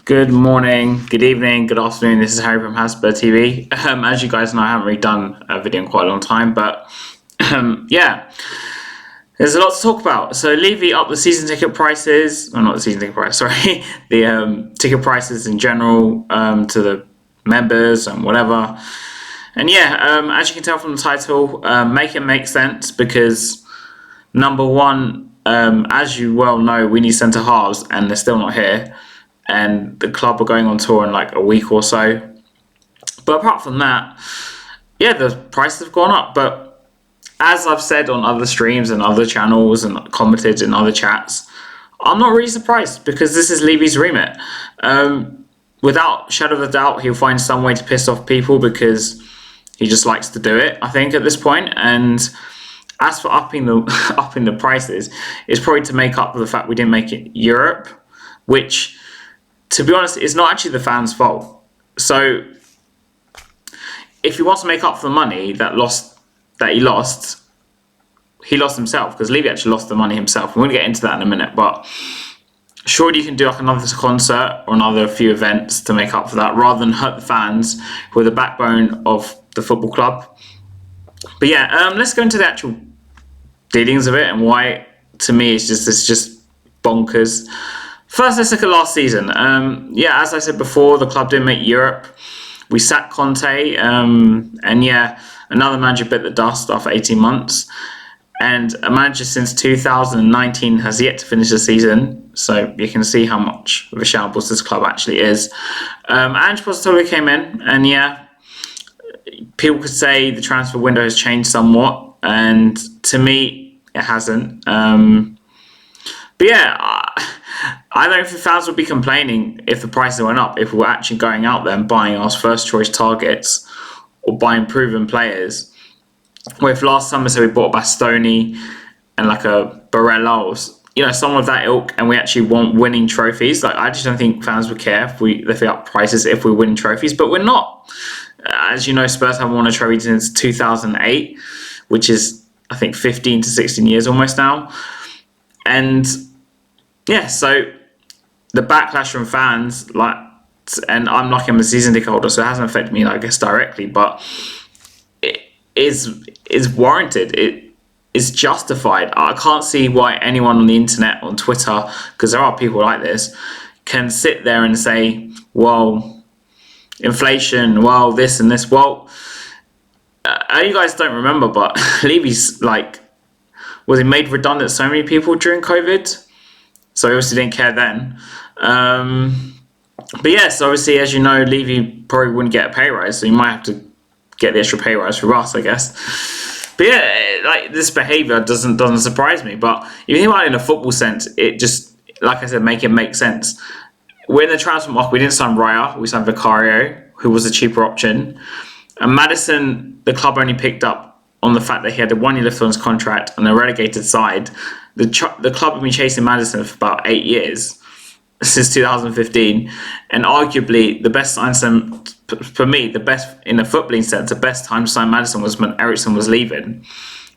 Good morning, good evening, good afternoon. This is Harry from Hasbro TV. As you guys know, I haven't really done a video in quite a long time, but yeah, there's a lot to talk about. So Levy upped the season ticket prices, or not the season ticket price, sorry, the ticket prices in general to the members and whatever. And yeah, as you can tell from the title, make it make sense because number one, as you well know, we need centre halves and they're still not here. And the club are going on tour in like a week or so. But apart from that, yeah, the prices have gone up. But as I've said on other streams and other channels and commented in other chats, I'm not really surprised because this is Levy's remit. Without shadow of a doubt, he'll find some way to piss off people because he just likes to do it, I think, at this point. And as for upping the prices, it's probably to make up for the fact we didn't make it Europe, which, to be honest, it's not actually the fans' fault. So if he wants to make up for the money that he lost himself, because Levy actually lost the money himself. We're going to get into that in a minute, but surely you can do like another concert or another few events to make up for that, rather than hurt the fans who are the backbone of the football club. But yeah, let's go into the actual dealings of it and why, to me, it's just bonkers. First, let's look at last season. Yeah, as I said before, the club didn't make Europe. We sacked Conte, and yeah, another manager bit the dust after 18 months. And a manager since 2019 has yet to finish the season, so you can see how much of a shambles this club actually is. Ange Postecoglou came in, and yeah, people could say the transfer window has changed somewhat, and to me, it hasn't. But yeah, I don't think fans would be complaining if the prices went up, if we were actually going out there and buying our first choice targets or buying proven players. Or if last summer, so we bought Bastoni and like a Barella or someone of that ilk, and we actually want winning trophies. Like, I just don't think fans would care if they up prices if we win trophies, but we're not. As you know, Spurs haven't won a trophy since 2008, which is, I think, 15 to 16 years almost now. And yeah, so the backlash from fans, and I'm lucky I'm a season ticket holder, so it hasn't affected me, I guess, directly, but it is warranted. It is justified. I can't see why anyone on the internet, on Twitter, because there are people like this, can sit there and say, well, inflation, well, this and this. Well, you guys don't remember, but Levy's was he made redundant so many people during COVID? So he obviously didn't care then. But yes, obviously, as you know, Levy probably wouldn't get a pay rise, so you might have to get the extra pay rise for us, I guess. But yeah, this behaviour doesn't surprise me. But if you think about it in a football sense, it just, like I said, make it make sense. We're in the transfer market. We didn't sign Raya, we signed Vicario, who was a cheaper option. And Maddison, the club only picked up on the fact that he had a 1 year left on his contract on a relegated side. The club have been chasing Maddison for about 8 years, since 2015, and arguably the best sign for me, the best in a footballing sense, the best time to sign Maddison was when Eriksen was leaving,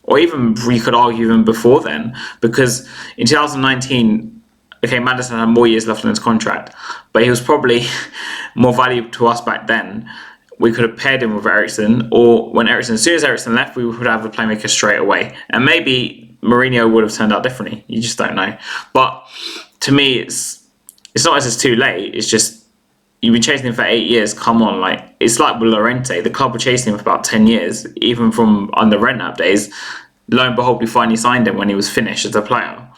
or even we could argue even before then, because in 2019, okay, Maddison had more years left on his contract, but he was probably more valuable to us back then. We could have paired him with Eriksen, or as soon as Eriksen left, we would have a playmaker straight away, and maybe Mourinho would have turned out differently. You just don't know. But to me, it's not as it's too late. It's just you've been chasing him for 8 years. Come on, it's like with Llorente. The club were chasing him for about 10 years, even from on the rent-up days. Lo and behold, we finally signed him when he was finished as a player.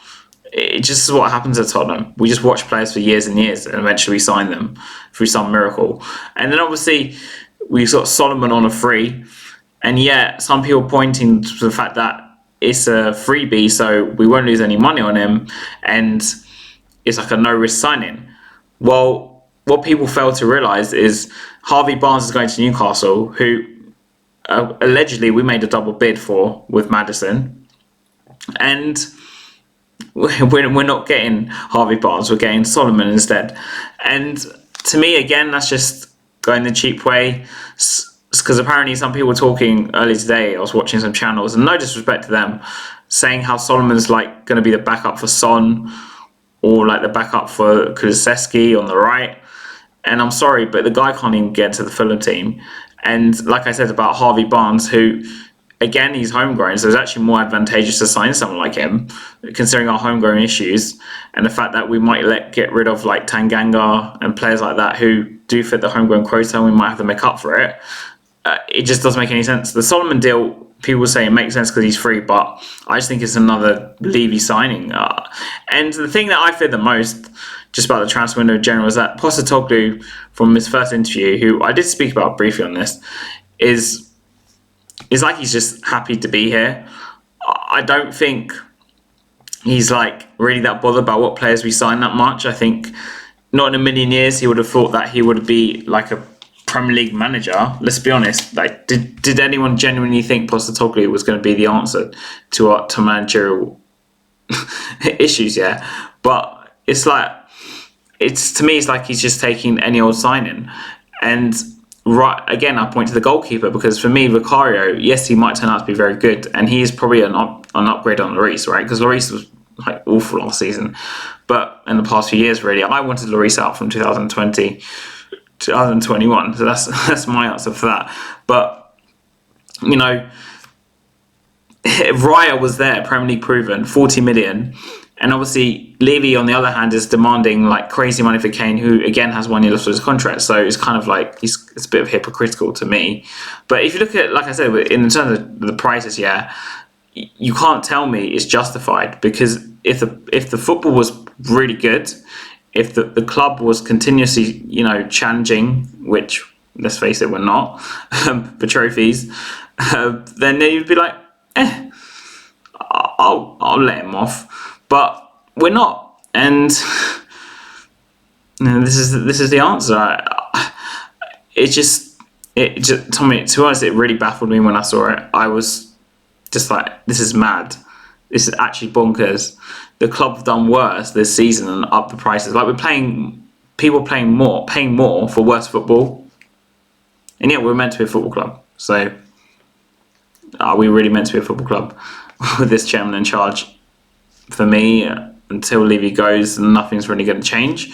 It just is what happens at Tottenham. We just watch players for years and years, and eventually we sign them through some miracle. And then obviously we got Solomon on a free, and yet some people pointing to the fact that it's a freebie, so we won't lose any money on him, and it's like a no-risk signing. Well, what people fail to realise is Harvey Barnes is going to Newcastle, who allegedly we made a double bid for with Maddison, and we're not getting Harvey Barnes, we're getting Solomon instead. And to me, again, that's just going the cheap way, because apparently some people were talking earlier today, I was watching some channels, and no disrespect to them, saying how Solomon's going to be the backup for Son, or like the backup for Kulusevski on the right. And I'm sorry, but the guy can't even get to the Fulham team. And like I said about Harvey Barnes, who, again, he's homegrown, so it's actually more advantageous to sign someone like him, considering our homegrown issues and the fact that we might get rid of like Tanganga and players like that who do fit the homegrown quota, and we might have to make up for it. It just doesn't make any sense. The Solomon deal, people say it makes sense because he's free, but I just think it's another Levy signing. And the thing that I fear the most, just about the transfer window in general, is that Postecoglou, from his first interview, who I did speak about briefly on this, is like he's just happy to be here. I don't think he's like really that bothered about what players we sign that much. I think not in a million years he would have thought that he would be like a Premier League manager. Let's be honest. Like, did anyone genuinely think Postecoglou was going to be the answer to managerial issues? Yeah, but it's like, to me, it's like he's just taking any old signing. And right, again, I point to the goalkeeper, because for me, Vicario, yes, he might turn out to be very good, and he is probably an upgrade on Lloris, right? Because Lloris was like awful last season, but in the past few years, really, I wanted Lloris out from 2020. 2021, so that's my answer for that. But you know, Raya was there, Premier League proven, 40 million, and obviously Levy on the other hand is demanding like crazy money for Kane, who again has 1 year left of his contract. So it's kind of like it's a bit of hypocritical to me. But if you look at, like I said, in terms of the prices, yeah, you can't tell me it's justified, because if the football was really good, if the club was continuously, challenging, which, let's face it, we're not, for trophies, then you'd be like, I'll let him off. But we're not. And this is the answer. Tommy, to be honest, it really baffled me when I saw it. I was just like, this is mad. This is actually bonkers. The club have done worse this season and up the prices. Like, people paying more for worse football. And yet we're meant to be a football club. So are we really meant to be a football club with this chairman in charge? For me, until Levy goes, nothing's really going to change.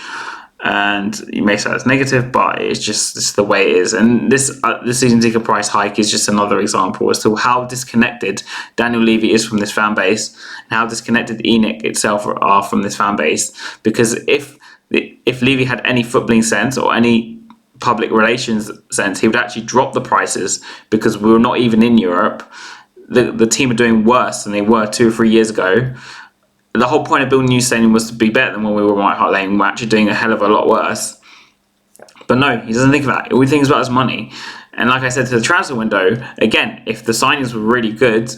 And you may say that's negative, but it's just the way it is. And this season ticket price hike is just another example as to how disconnected Daniel Levy is from this fan base, and how disconnected ENIC itself are from this fan base. Because if Levy had any footballing sense or any public relations sense, he would actually drop the prices, because we were not even in Europe. The team are doing worse than they were 2 or 3 years ago. The whole point of building a new stadium was to be better than when we were White Hart Lane. We're actually doing a hell of a lot worse. But no, he doesn't think of that. All he thinks about is money. And like I said, to the transfer window, again, if the signings were really good,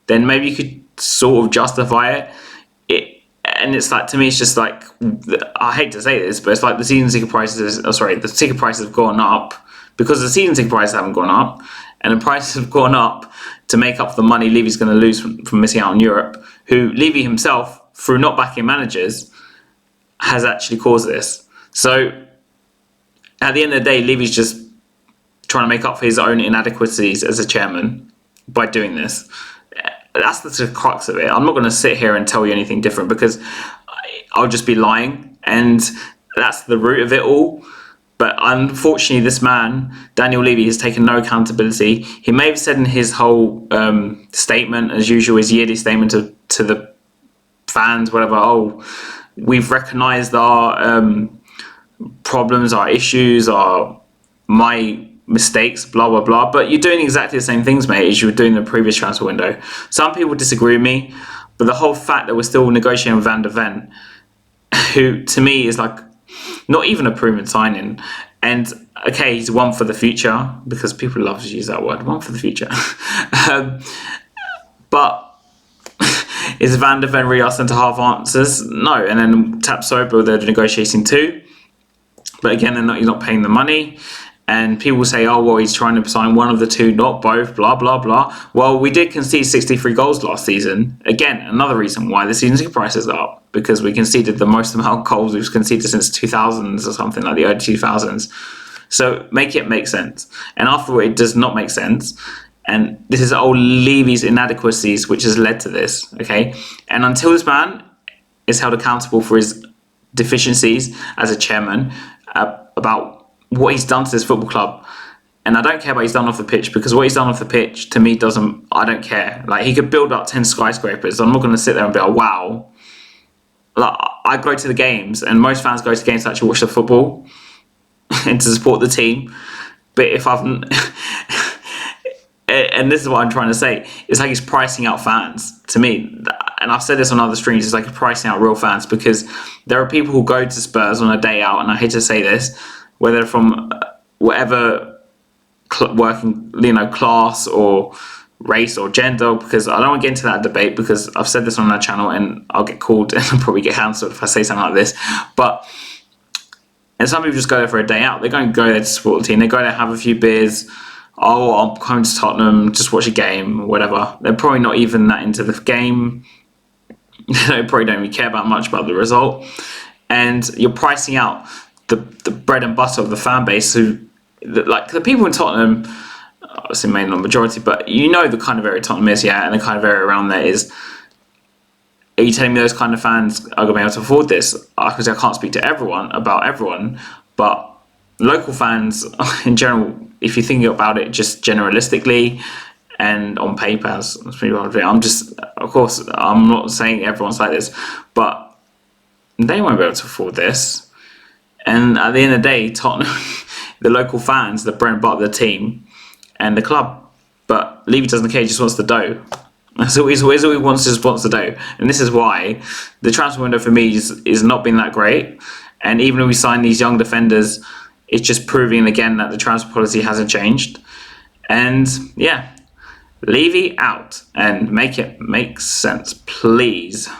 then maybe you could sort of justify it. And it's like, to me, it's just like, I hate to say this, but it's like the ticket prices have gone up because the season ticket prices haven't gone up, and the prices have gone up to make up for the money Levy's going to lose from missing out on Europe, who Levy himself, through not backing managers, has actually caused this. So at the end of the day, Levy's just trying to make up for his own inadequacies as a chairman by doing this. That's the crux of it. I'm not going to sit here and tell you anything different, because I'll just be lying, and that's the root of it all. But unfortunately, this man, Daniel Levy, has taken no accountability. He may have said in his whole statement, as usual, his yearly statement to the fans, whatever, we've recognised our problems, our issues, my mistakes, blah, blah, blah. But you're doing exactly the same things, mate, as you were doing in the previous transfer window. Some people disagree with me, but the whole fact that we're still negotiating with Van der Ven, who to me is like not even a proven signing. And okay, he's one for the future, because people love to use that word, one for the future. But is Van der Ven really our centre-half answers? No. And then Tapsoba, they're negotiating too. But again, he's not paying the money. And people say, he's trying to sign one of the two, not both, blah, blah, blah. Well, we did concede 63 goals last season. Again, another reason why the season ticket prices are up, because we conceded the most amount of goals we've conceded since 2000s or something, like the early 2000s. So make it make sense. And after all, it does not make sense. And this is all Levy's inadequacies which has led to this, okay? And until this man is held accountable for his deficiencies as a chairman about what he's done to this football club. And I don't care about what he's done off the pitch, because what he's done off the pitch to me I don't care. Like, he could build up 10 skyscrapers. I'm not going to sit there and be like, wow. Like, I go to the games, and most fans go to games to actually watch the football and to support the team. But if I've and this is what I'm trying to say, it's like he's pricing out fans to me. And I've said this on other streams, it's like he's pricing out real fans, because there are people who go to Spurs on a day out, and I hate to say this, whether they're from whatever working, class or race or gender, because I don't want to get into that debate, because I've said this on our channel and I'll get called and I'll probably get cancelled if I say something like this. And some people just go there for a day out. They're going to go there to support the team. They go there, have a few beers. Oh, I'm coming to Tottenham, just watch a game, or whatever. They're probably not even that into the game. They probably don't really care much about the result. And you're pricing out the bread and butter of the fan base, like the people in Tottenham, obviously mainly not majority, but the kind of area Tottenham is, and the kind of area around there is. Are you telling me those kind of fans are going to be able to afford this? Because I can't speak to about everyone, but local fans in general, if you're thinking about it just generalistically and on paper, that's pretty hard to do. Of course, I'm not saying everyone's like this, but they won't be able to afford this. And at the end of the day, Tottenham, the local fans, the bread and butter of the team and the club. But Levy doesn't care, he just wants the dough. That's all he wants, just wants the dough. And this is why the transfer window for me is not been that great. And even if we sign these young defenders, it's just proving again that the transfer policy hasn't changed. And Levy out, and make it make sense, please.